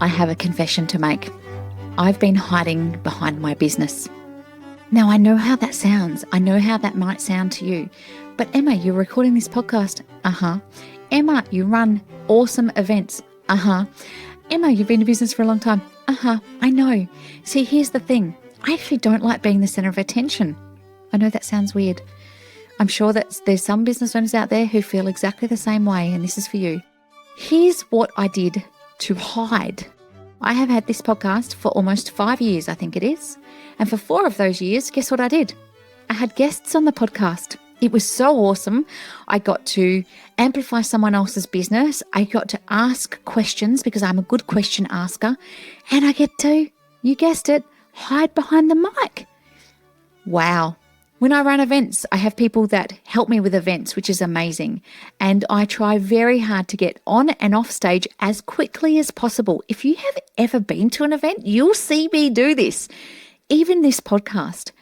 I have a confession to make. I've been hiding behind my business. Now, I know how that sounds. I know how that might sound to you. But Emma, you're recording this podcast. Emma, you run awesome events. Emma, you've been in business for a long time. I know. See, here's the thing. I actually don't like being the center of attention. I know that sounds weird. I'm sure that there's some business owners out there who feel exactly the same way, and this is for you. Here's what I did to hide. I have had this podcast for almost 5 years, I think it is. And for 4 of those years, guess what I did? I had guests on the podcast. It was so awesome. I got to amplify someone else's business. I got to ask questions because I'm a good question asker. And I get to, you guessed it, hide behind the mic. Wow. When I run events, I have people that help me with events, which is amazing. And I try very hard to get on and off stage as quickly as possible. If you have ever been to an event, you'll see me do this. Even this podcast,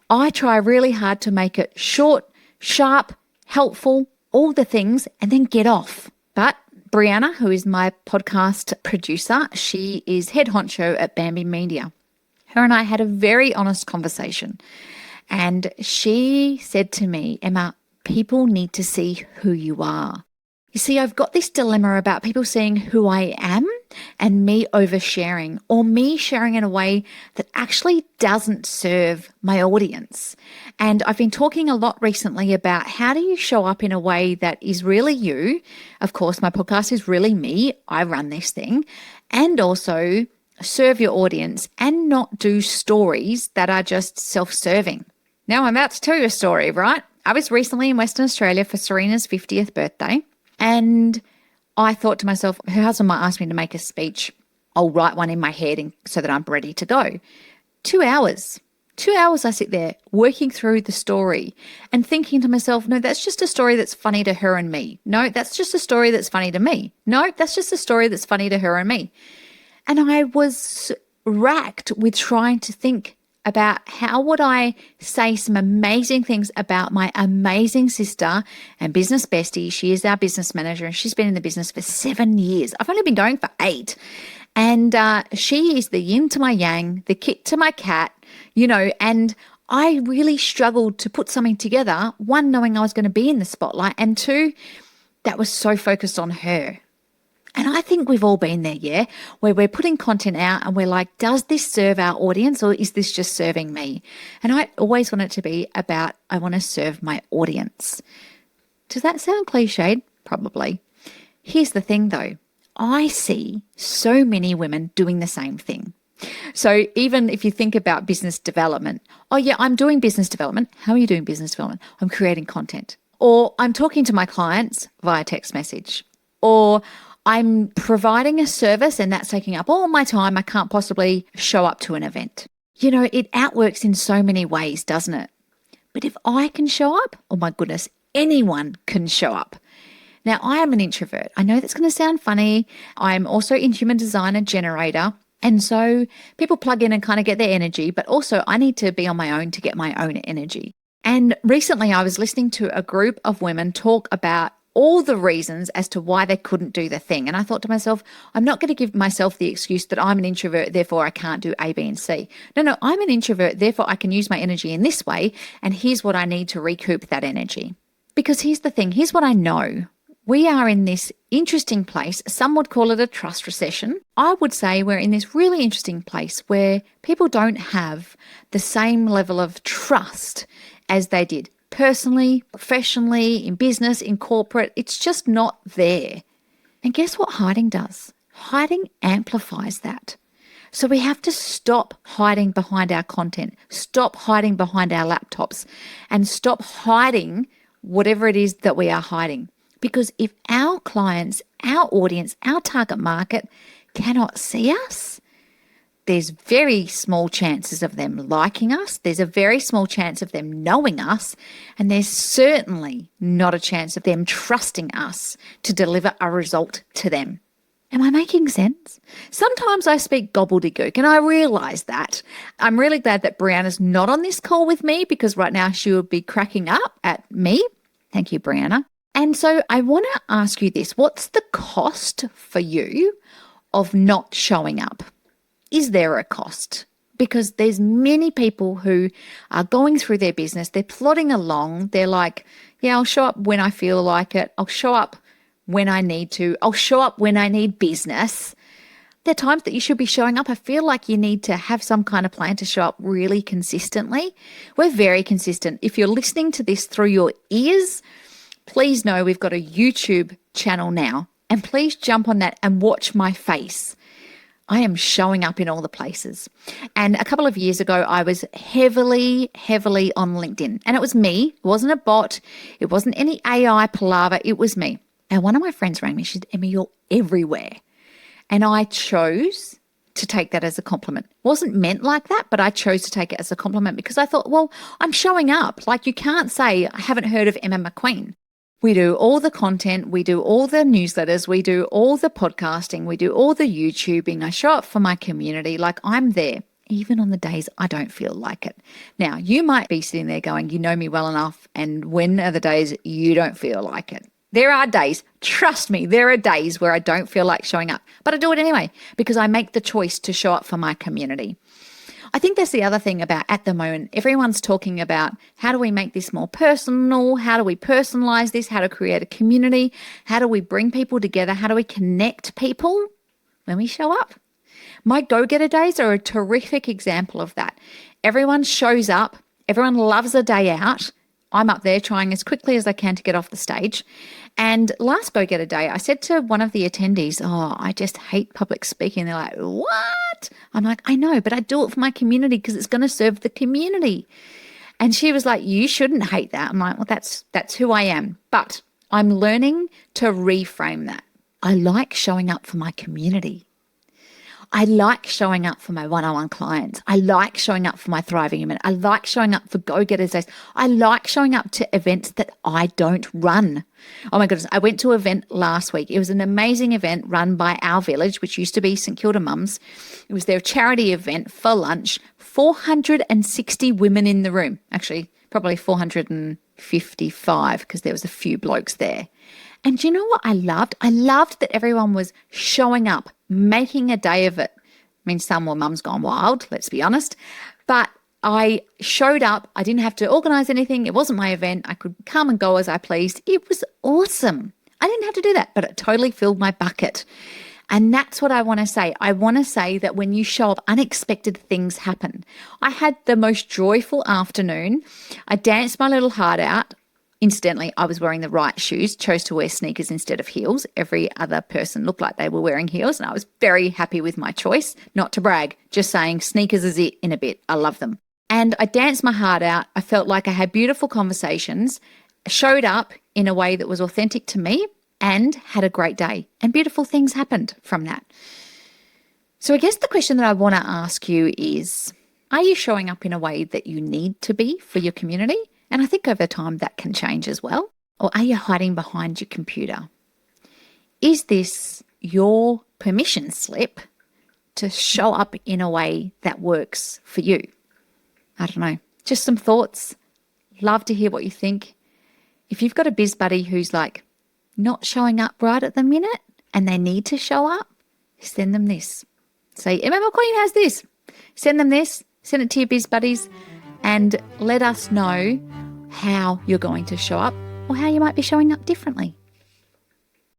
I try really hard to make it short, sharp, helpful, all the things, and then get off. But Brianna, who is my podcast producer, she is head honcho at Bambi Media. Her and I had a very honest conversation. And she said to me, Emma, people need to see who you are. You see, I've got this dilemma about people seeing who I am and me oversharing, or me sharing in a way that actually doesn't serve my audience. And I've been talking a lot recently about how do you show up in a way that is really you. Of course, my podcast is really me. I run this thing. And also serve your audience and not do stories that are just self-serving. Now, I'm about to tell you a story, right? I was recently in Western Australia for Serena's 50th birthday, and I thought to myself, her husband might ask me to make a speech. I'll write one in my head so that I'm ready to go. 2 hours. 2 hours I sit there working through the story and thinking to myself, no, that's just a story that's funny to her and me. No, that's just a story that's funny to me. No, that's just a story that's funny to her and me. And I was racked with trying to think about how would I say some amazing things about my amazing sister and business bestie. She is our business manager and she's been in the business for 7 years. I've only been going for 8. And she is the yin to my yang, the kit to my cat, and I really struggled to put something together. 1, knowing I was going to be in the spotlight, and 2, that was so focused on her. And I think we've all been there, yeah, where we're putting content out and we're like, does this serve our audience or is this just serving me? And I always want it to be about, I want to serve my audience. Does that sound cliched? Probably. Here's the thing though. I see so many women doing the same thing. So even if you think about business development, oh yeah, I'm doing business development. How are you doing business development? I'm creating content. Or I'm talking to my clients via text message. Or I'm providing a service and that's taking up all my time. I can't possibly show up to an event. It outworks in so many ways, doesn't it? But if I can show up, oh my goodness, anyone can show up. Now, I am an introvert. I know that's going to sound funny. I'm also in human design and generator. And so people plug in and kind of get their energy, but also I need to be on my own to get my own energy. And recently I was listening to a group of women talk about all the reasons as to why they couldn't do the thing. And I thought to myself, I'm not going to give myself the excuse that I'm an introvert, therefore I can't do A, B, and C. No, I'm an introvert, therefore I can use my energy in this way. And here's what I need to recoup that energy. Because here's the thing, here's what I know. We are in this interesting place. Some would call it a trust recession. I would say we're in this really interesting place where people don't have the same level of trust as they did. Personally, professionally, in business, in corporate, it's just not there. And guess what hiding does? Hiding amplifies that. So we have to stop hiding behind our content, stop hiding behind our laptops, and stop hiding whatever it is that we are hiding. Because if our clients, our audience, our target market cannot see us, there's very small chances of them liking us. There's a very small chance of them knowing us. And there's certainly not a chance of them trusting us to deliver a result to them. Am I making sense? Sometimes I speak gobbledygook and I realise that. I'm really glad that Brianna's not on this call with me because right now she would be cracking up at me. Thank you, Brianna. And so I want to ask you this. What's the cost for you of not showing up? Is there a cost? Because there's many people who are going through their business, they're plodding along, they're like, yeah, I'll show up when I feel like it, I'll show up when I need to, I'll show up when I need business. There are times that you should be showing up. I feel like you need to have some kind of plan to show up really consistently. We're very consistent. If you're listening to this through your ears, please know we've got a YouTube channel now, and please jump on that and watch my face. I am showing up in all the places. And a couple of years ago, I was heavily on LinkedIn. And it was me. It wasn't a bot. It wasn't any AI palaver. It was me. And one of my friends rang me. She said, Emma, you're everywhere. And I chose to take that as a compliment. It wasn't meant like that, but I chose to take it as a compliment because I thought, well, I'm showing up. Like, you can't say, I haven't heard of Emma McQueen. We do all the content, we do all the newsletters, we do all the podcasting, we do all the YouTubing. I show up for my community, like I'm there, even on the days I don't feel like it. Now, you might be sitting there going, you know me well enough, and when are the days you don't feel like it? There are days, trust me, there are days where I don't feel like showing up, but I do it anyway because I make the choice to show up for my community. I think that's the other thing about at the moment, everyone's talking about how do we make this more personal? How do we personalize this? How to create a community? How do we bring people together? How do we connect people when we show up? My go-getter days are a terrific example of that. Everyone shows up. Everyone loves a day out. I'm up there trying as quickly as I can to get off the stage. And last go-getter day, I said to one of the attendees, oh, I just hate public speaking. They're like, what? I'm like, I know, but I do it for my community because it's going to serve the community. And she was like, you shouldn't hate that. I'm like, well, that's who I am. But I'm learning to reframe that. I like showing up for my community. I like showing up for my one-on-one clients. I like showing up for my Thriving Human. I like showing up for Go-Getters Days. I like showing up to events that I don't run. Oh my goodness, I went to an event last week. It was an amazing event run by Our Village, which used to be St Kilda Mums. It was their charity event for lunch. 460 women in the room. Actually, probably 455 because there was a few blokes there. And do you know what I loved? I loved that everyone was showing up, making a day of it. I mean, some were mums gone wild, let's be honest. But I showed up. I didn't have to organise anything. It wasn't my event. I could come and go as I pleased. It was awesome. I didn't have to do that, but it totally filled my bucket. And that's what I want to say. I want to say that when you show up, unexpected things happen. I had the most joyful afternoon. I danced my little heart out. Incidentally, I was wearing the right shoes, chose to wear sneakers instead of heels. Every other person looked like they were wearing heels, and I was very happy with my choice. Not to brag, just saying sneakers is it in a bit. I love them. And I danced my heart out. I felt like I had beautiful conversations, showed up in a way that was authentic to me, and had a great day. And beautiful things happened from that. So I guess the question that I want to ask you is, are you showing up in a way that you need to be for your community? And I think over time that can change as well. Or are you hiding behind your computer? Is this your permission slip to show up in a way that works for you? I don't know. Just some thoughts. Love to hear what you think. If you've got a biz buddy who's like not showing up right at the minute and they need to show up, send them this. Say, Emma McQueen has this. Send them this. Send it to your biz buddies and let us know how you're going to show up or how you might be showing up differently.